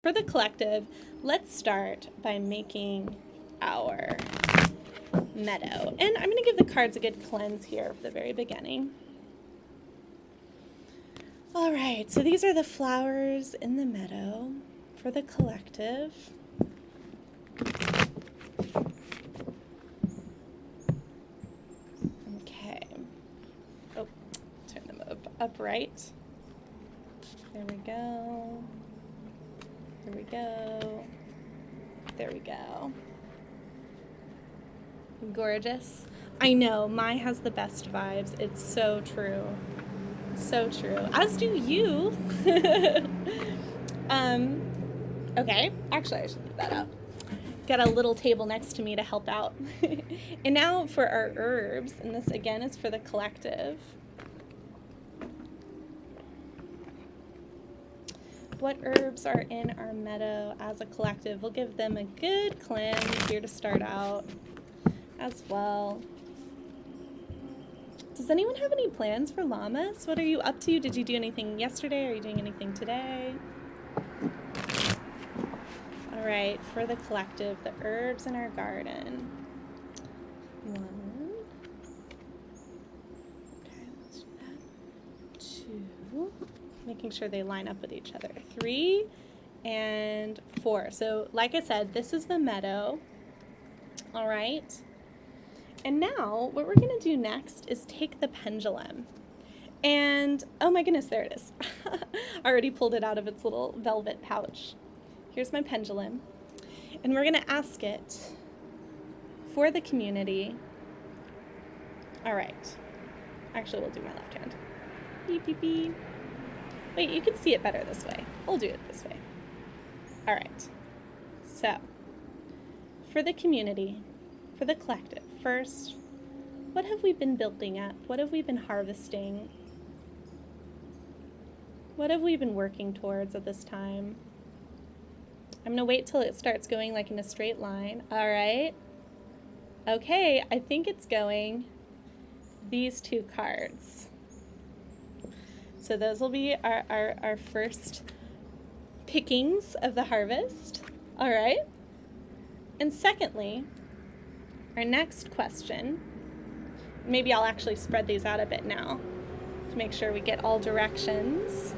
For the collective, let's start by making our meadow. And I'm going to give the cards a good cleanse here for the very beginning. All right, so these are the flowers in the meadow for the collective. Okay. Oh, turn them upright. There we go. There we go. There we go. Gorgeous. I know, Mai has the best vibes. It's so true. So true. As do you. Okay. Actually, I should leave that up. Got a little table next to me to help out. And now for our herbs, and this again is for the collective. What herbs are in our meadow as a collective? We'll give them a good cleanse here to start out as well. Does anyone have any plans for Lammas? What are you up to? Did you do anything yesterday? Are you doing anything today? All right, for the collective, the herbs in our garden. 1. Okay, let's do that. 2. Making sure they line up with each other. 3 and 4. So like I said, this is the meadow. All right. And now what we're going to do next is take the pendulum. And oh my goodness, there it is. I already pulled it out of its little velvet pouch. Here's my pendulum. And we're going to ask it for the community. All right. Actually, we'll do my left hand. Beep, beep, beep. Wait, you can see it better this way. We'll do it this way. All right. So, for the community, for the collective, first, what have we been building up? What have we been harvesting? What have we been working towards at this time? I'm going to wait till it starts going like in a straight line. All right. Okay, I think it's going these 2 cards. So those will be our first pickings of the harvest. All right. And secondly, our next question, maybe I'll actually spread these out a bit now to make sure we get all directions,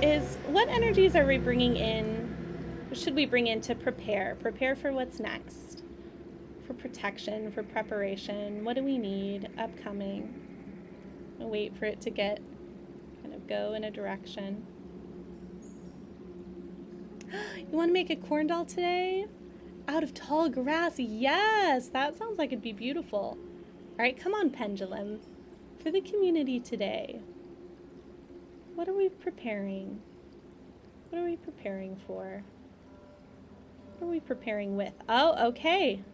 is what energies are we bringing in, should we bring in to prepare for what's next? For protection, for preparation, what do we need upcoming? I'll wait for it to kind of go in a direction. You want to make a corn doll today? Out of tall grass, yes, that sounds like it'd be beautiful. All right, come on, pendulum, for the community today. What are we preparing? What are we preparing for? What are we preparing with? Oh, okay.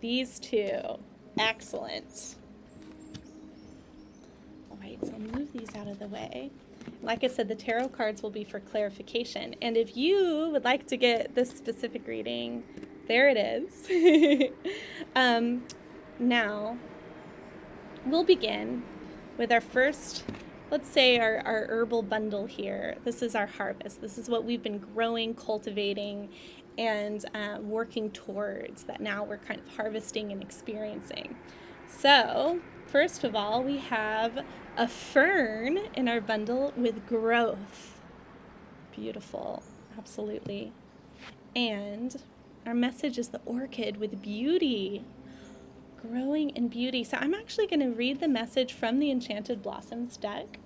These 2. Excellent. All right, so I'll move these out of the way. Like I said, the tarot cards will be for clarification. And if you would like to get this specific reading, there it is. Now, we'll begin with our first, let's say our herbal bundle here. This is our harvest. This is what we've been growing, cultivating, and working towards, that now we're kind of harvesting and experiencing. So, first of all, we have a fern in our bundle with growth. Beautiful, absolutely. And our message is the orchid with beauty, growing in beauty. So I'm actually going to read the message from the Enchanted Blossoms deck.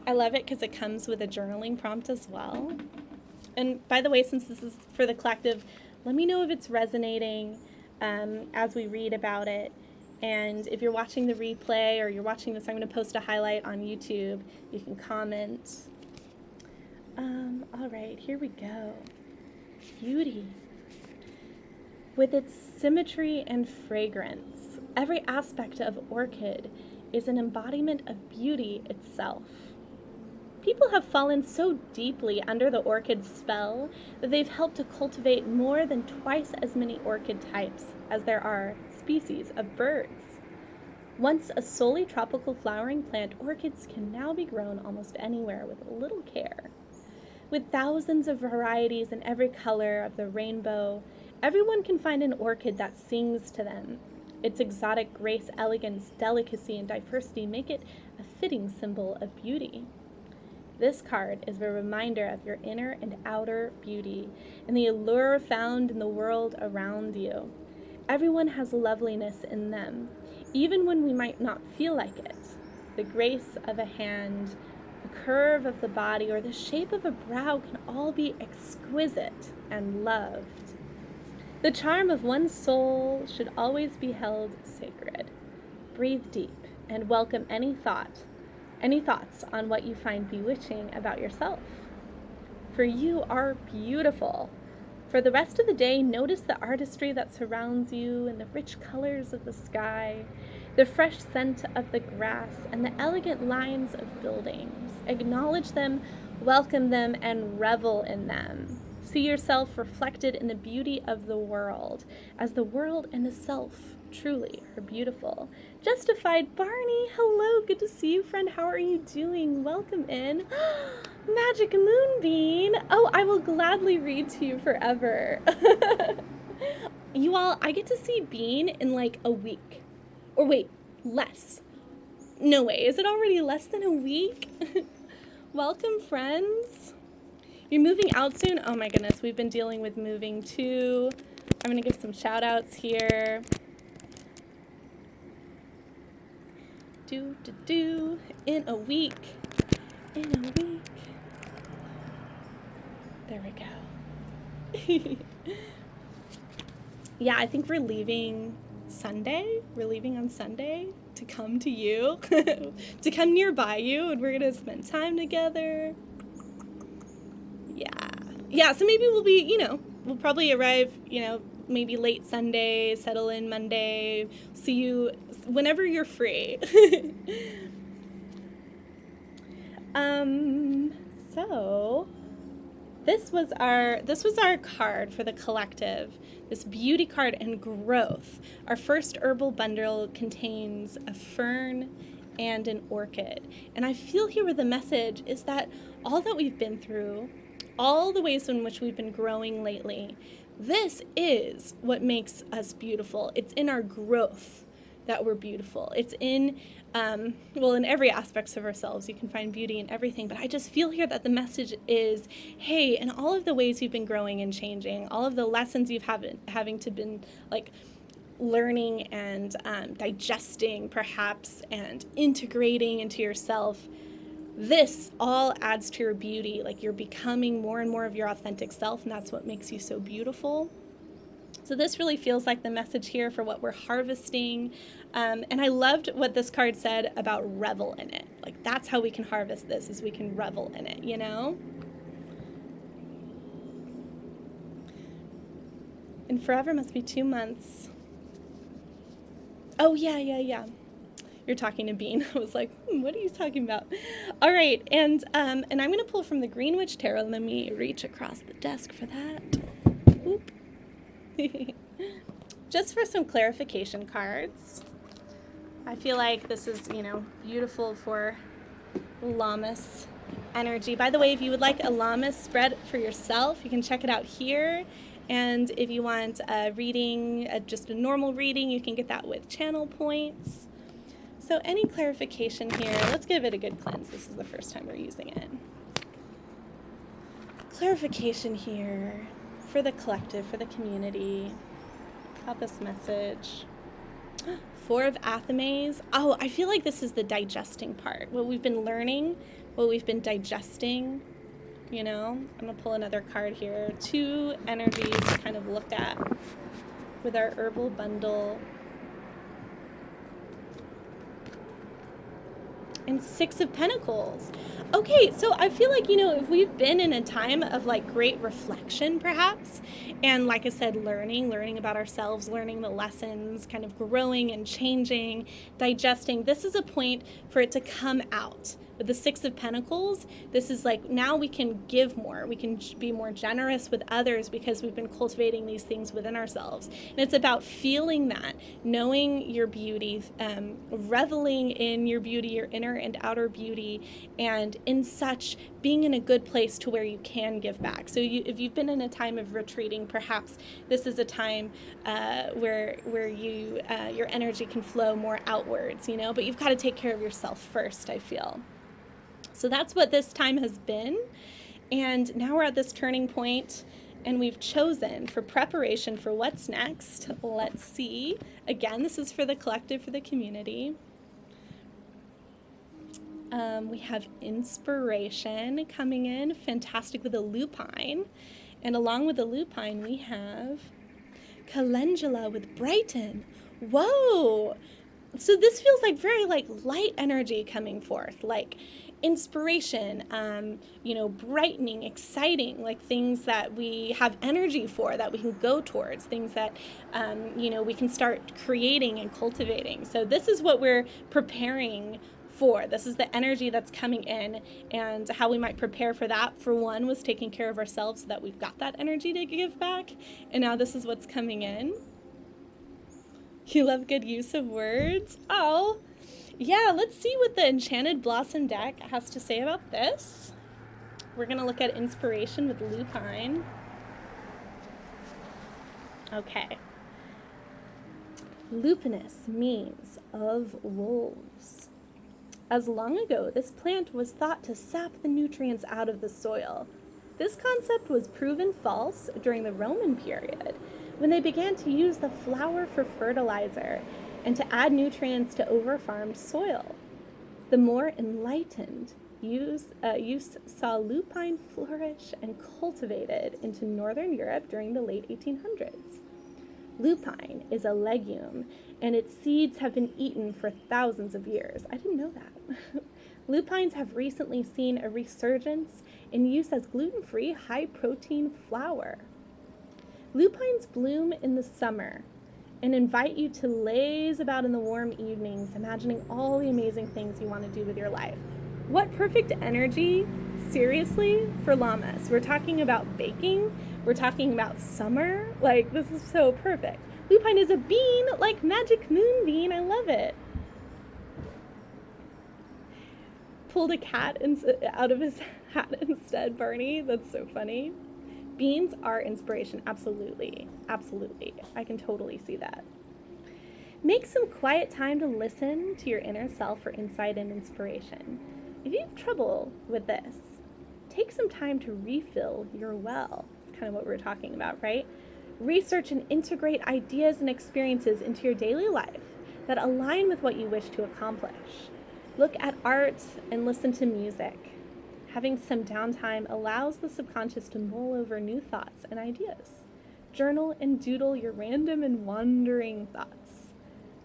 I love it because it comes with a journaling prompt as well. And by the way, since this is for the collective, let me know if it's resonating as we read about it. And if you're watching the replay or you're watching this, I'm going to post a highlight on YouTube. You can comment. All right, here we go. Beauty. With its symmetry and fragrance, every aspect of orchid is an embodiment of beauty itself. People have fallen so deeply under the orchid spell that they've helped to cultivate more than twice as many orchid types as there are species of birds. Once a solely tropical flowering plant, orchids can now be grown almost anywhere with a little care. With thousands of varieties in every color of the rainbow, everyone can find an orchid that sings to them. Its exotic grace, elegance, delicacy, and diversity make it a fitting symbol of beauty. This card is a reminder of your inner and outer beauty and the allure found in the world around you. Everyone has loveliness in them, even when we might not feel like it. The grace of a hand, the curve of the body, or the shape of a brow can all be exquisite and loved. The charm of one's soul should always be held sacred. Breathe deep and welcome any thoughts on what you find bewitching about yourself. For you are beautiful. For the rest of the day, notice the artistry that surrounds you and the rich colors of the sky, the fresh scent of the grass, and the elegant lines of buildings. Acknowledge them, welcome them, and revel in them. See yourself reflected in the beauty of the world, as the world and the self truly are beautiful. Justified Barney, hello, good to see you, friend. How are you doing? Welcome in. Magic Moonbeam. Oh, I will gladly read to you forever. You all, I get to see Bean in like a week. Or wait, less. No way, is it already less than a week? Welcome, friends. You're moving out soon? Oh my goodness, we've been dealing with moving too. I'm gonna give some shout outs here. In a week. There we go. Yeah, I think we're leaving Sunday. We're leaving on Sunday to come to you, to come nearby you, and we're gonna spend time together. Yeah, so maybe we'll be, we'll probably arrive, maybe late Sunday, settle in Monday, see you whenever you're free. So this was our card for the collective, this beauty card and growth. Our first herbal bundle contains a fern and an orchid. And I feel here where the message is that all that we've been through, all the ways in which we've been growing lately, this is what makes us beautiful. It's in our growth that we're beautiful. It's in, in every aspect of ourselves. You can find beauty in everything. But I just feel here that the message is, hey, in all of the ways you've been growing and changing, all of the lessons you've having to been like learning and digesting perhaps and integrating into yourself, this all adds to your beauty. Like you're becoming more and more of your authentic self, and that's what makes you so beautiful. So this really feels like the message here for what we're harvesting. And I loved what this card said about revel in it. Like that's how we can harvest this, is we can revel in it, And forever must be 2 months. Oh, yeah. You're talking to Bean. I was like, what are you talking about? All right, and I'm going to pull from the Greenwich Tarot. Let me reach across the desk for that. Oop. Just for some clarification cards. I feel like this is, beautiful for Lammas energy. By the way, if you would like a Lammas spread for yourself, you can check it out here. And if you want a reading, just a normal reading, you can get that with channel points. So any clarification here, let's give it a good cleanse. This is the first time we're using it. Clarification here for the collective, for the community. About this message. 4 of Athames. Oh, I feel like this is the digesting part. What we've been learning, what we've been digesting. I'm going to pull another card here. 2 energies to kind of look at with our herbal bundle. And 6 of Pentacles. Okay, so I feel like, if we've been in a time of like great reflection perhaps, and like I said, learning about ourselves, learning the lessons, kind of growing and changing, digesting, this is a point for it to come out. With the Six of Pentacles, this is like, now we can give more. We can be more generous with others because we've been cultivating these things within ourselves. And it's about feeling that, knowing your beauty, reveling in your beauty, your inner and outer beauty, and in such being in a good place to where you can give back. So if you've been in a time of retreating, perhaps this is a time where you your energy can flow more outwards, but you've got to take care of yourself first, I feel. So that's what this time has been. And now we're at this turning point, and we've chosen for preparation for what's next. Let's see. Again, this is for the collective, for the community. We have inspiration coming in, fantastic, with a lupine. And along with the lupine, we have calendula with Brighton. Whoa! So this feels like very light energy coming forth, like inspiration, brightening, exciting, like things that we have energy for, that we can go towards, things that, we can start creating and cultivating. So this is what we're preparing for. This is the energy that's coming in, and how we might prepare for that, for one, was taking care of ourselves so that we've got that energy to give back. And now this is what's coming in. You love good use of words. Oh, yeah, let's see what the Enchanted Blossom deck has to say about this. We're going to look at inspiration with lupine. Okay. Lupinus means of wolves. As long ago, this plant was thought to sap the nutrients out of the soil. This concept was proven false during the Roman period, when they began to use the flower for fertilizer and to add nutrients to over-farmed soil. The more enlightened use saw lupine flourish and cultivated into Northern Europe during the late 1800s. Lupine is a legume, and its seeds have been eaten for thousands of years. I didn't know that. Lupines have recently seen a resurgence in use as gluten-free, high-protein flour. Lupines bloom in the summer and invite you to laze about in the warm evenings, imagining all the amazing things you want to do with your life. What perfect energy, seriously, for Lammas. We're talking about baking. We're talking about summer. This is so perfect. Lupine is a bean, like magic moonbeam. I love it. Pulled a cat out of his hat instead, Barney. That's so funny. Beans are inspiration. Absolutely. Absolutely. I can totally see that. Make some quiet time to listen to your inner self for insight and inspiration. If you have trouble with this, take some time to refill your well. That's kind of what we're talking about, right? Research and integrate ideas and experiences into your daily life that align with what you wish to accomplish. Look at art and listen to music. Having some downtime allows the subconscious to mull over new thoughts and ideas. Journal and doodle your random and wandering thoughts.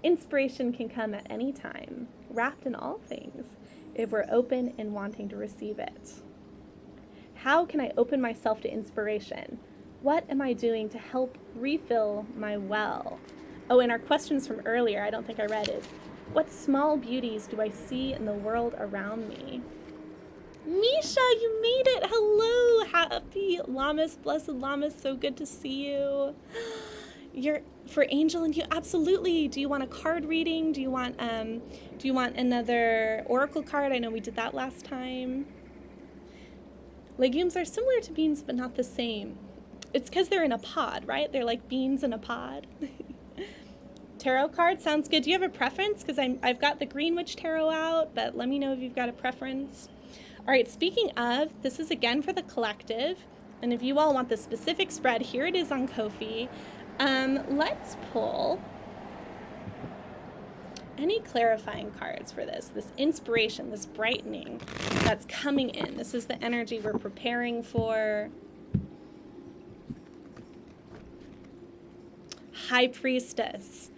Inspiration can come at any time, wrapped in all things, if we're open and wanting to receive it. How can I open myself to inspiration? What am I doing to help refill my well? Oh, and our questions from earlier, I don't think I read, is, what small beauties do I see in the world around me? Misha, you made it. Hello. Happy Lammas, blessed Lammas. So good to see you. You're for Angel and you. Absolutely. Do you want a card reading? Do you want another oracle card? I know we did that last time. Legumes are similar to beans, but not the same. It's because they're in a pod, right? They're like beans in a pod. Tarot card sounds good. Do you have a preference? Because I've got the Green Witch Tarot out, but let me know if you've got a preference. All right, speaking of, this is again for the collective, and if you all want the specific spread, here it is on Ko-fi. Let's pull any clarifying cards for this inspiration, this brightening that's coming in. This is the energy we're preparing for. High Priestess.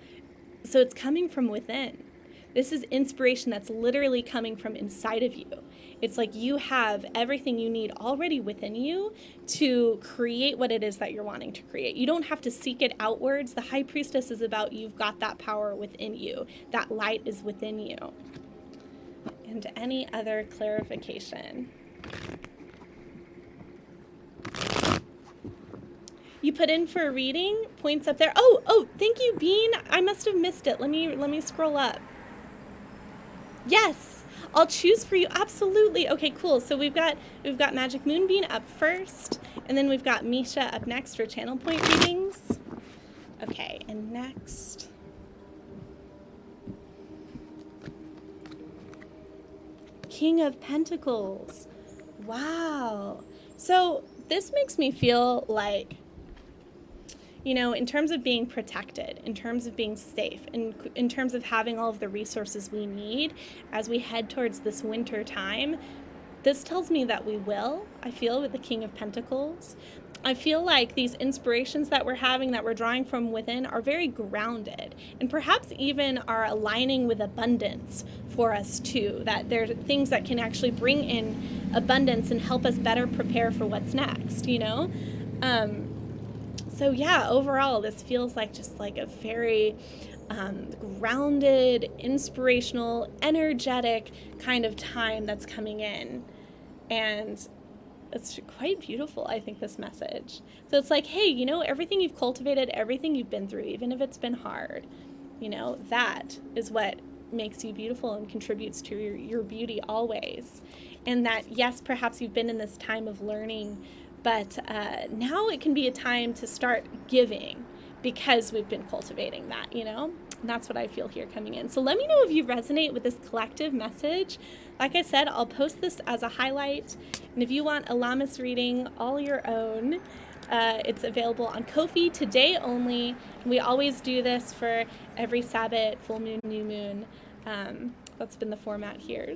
So it's coming from within. This is inspiration that's literally coming from inside of you. It's like you have everything you need already within you to create what it is that you're wanting to create. You don't have to seek it outwards. The High Priestess is about you've got that power within you. That light is within you. and any other clarification. You put in for a reading, points up there. Oh, thank you, Bean. I must have missed it. Let me scroll up. Yes, I'll choose for you. Absolutely. Okay, cool. So we've got Magic Moonbeam up first, and then we've got Misha up next for channel point readings. Okay, and next. King of Pentacles. Wow. So this makes me feel like, you know, in terms of being protected, in terms of being safe, in terms of having all of the resources we need as we head towards this winter time, this tells me that we will, I feel, with the King of Pentacles. I feel like these inspirations that we're having, that we're drawing from within, are very grounded and perhaps even are aligning with abundance for us too, that there are things that can actually bring in abundance and help us better prepare for what's next, you know? So yeah, overall, this feels like just like a very grounded, inspirational, energetic kind of time that's coming in. And it's quite beautiful, I think, this message. So it's like, hey, you know, everything you've cultivated, everything you've been through, even if it's been hard, you know, that is what makes you beautiful and contributes to your beauty always. And that, yes, perhaps you've been in this time of learning, but now it can be a time to start giving because we've been cultivating that, you know? And that's what I feel here coming in. So let me know if you resonate with this collective message. Like I said, I'll post this as a highlight. And if you want a Lammas reading all your own, it's available on Ko-fi today only. We always do this for every Sabbath, full moon, new moon. That's been the format here.